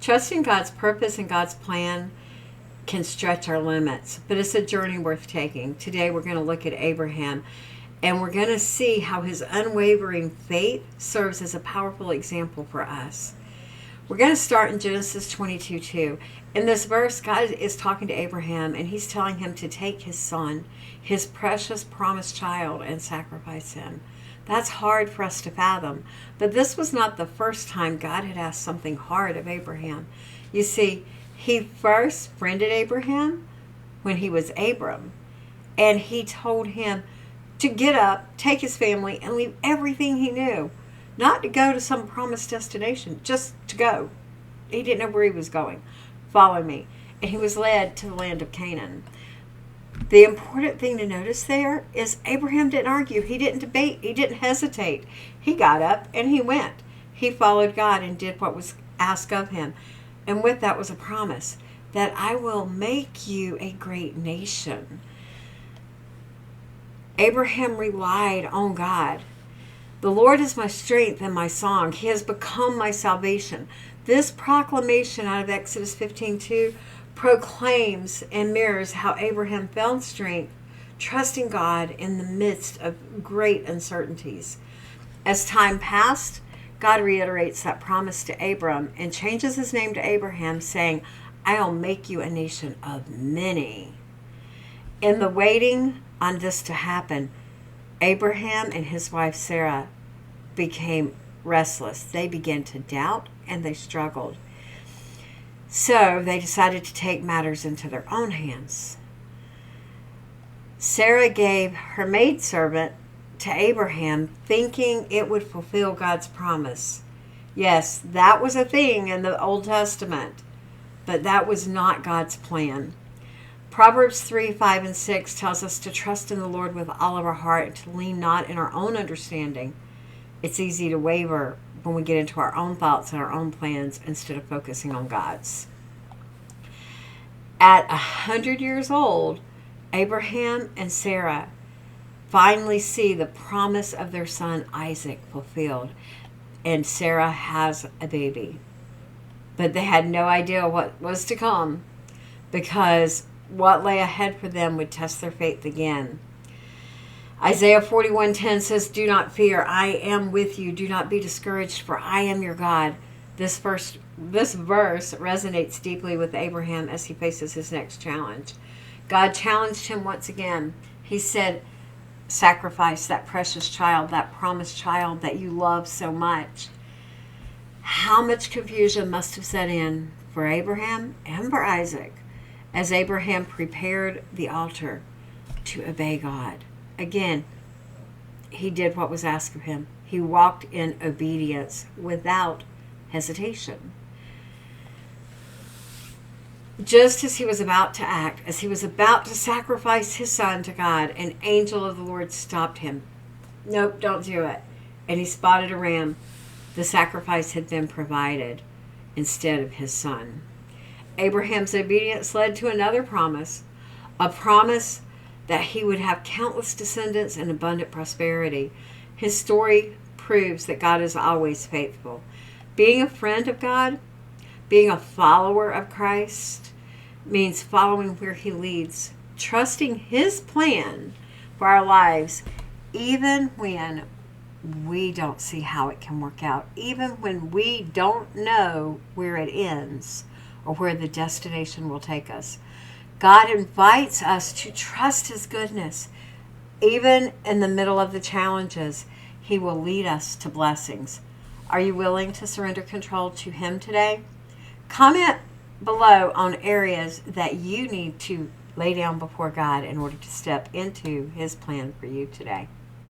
Trusting God's purpose and God's plan can stretch our limits, but it's a journey worth taking. Today we're going to look at Abraham, and we're going to see how his unwavering faith serves as a powerful example for us. We're going to start in Genesis 22:2. In this verse, God is talking to Abraham, and he's telling him to take his son, his precious promised child, and sacrifice him. That's hard for us to fathom, but this was not the first time God had asked something hard of Abraham. You see, he first friended Abraham when he was Abram, and he told him to get up, take his family, and leave everything he knew. Not to go to some promised destination, just to go. He didn't know where he was going. Follow me. And he was led to the land of Canaan. The important thing to notice there is Abraham didn't argue. He didn't debate. He didn't hesitate. He got up and he went. He followed God and did what was asked of him. And with that was a promise that I will make you a great nation. Abraham relied on God. The Lord is my strength and my song. He has become my salvation. This proclamation out of Exodus 15:2 proclaims and mirrors how Abraham found strength, trusting God in the midst of great uncertainties. As time passed, God reiterates that promise to Abram and changes his name to Abraham, saying, I'll make you a nation of many. In the waiting on this to happen, Abraham and his wife Sarah became restless. They began to doubt and they struggled. So they decided to take matters into their own hands. Sarah gave her maidservant to Abraham, thinking it would fulfill God's promise. Yes, that was a thing in the Old Testament, but that was not God's plan. Proverbs 3:5-6 tells us to trust in the Lord with all of our heart and to lean not in our own understanding. It's easy to waver when we get into our own thoughts and our own plans instead of focusing on God's. At 100 years old, Abraham and Sarah finally see the promise of their son Isaac fulfilled, and Sarah has a baby. But they had no idea what was to come, because what lay ahead for them would test their faith again. Isaiah 41:10 says, Do not fear, I am with you. Do not be discouraged, for I am your God. This verse resonates deeply with Abraham as he faces his next challenge. God challenged him once again. He said, sacrifice that precious child, that promised child that you love so much. How much confusion must have set in for Abraham and for Isaac as Abraham prepared the altar to obey God. Again, he did what was asked of him. He walked in obedience without hesitation. Just as he was about to act, as he was about to sacrifice his son to God, an angel of the Lord stopped him. Nope, don't do it. And he spotted a ram. The sacrifice had been provided instead of his son. Abraham's obedience led to another promise, a promise that he would have countless descendants and abundant prosperity. His story proves that God is always faithful. Being a friend of God, being a follower of Christ, means following where he leads, trusting his plan for our lives, even when we don't see how it can work out, even when we don't know where it ends or where the destination will take us. God invites us to trust his goodness. Even in the middle of the challenges, he will lead us to blessings. Are you willing to surrender control to him today? Comment below on areas that you need to lay down before God in order to step into his plan for you today.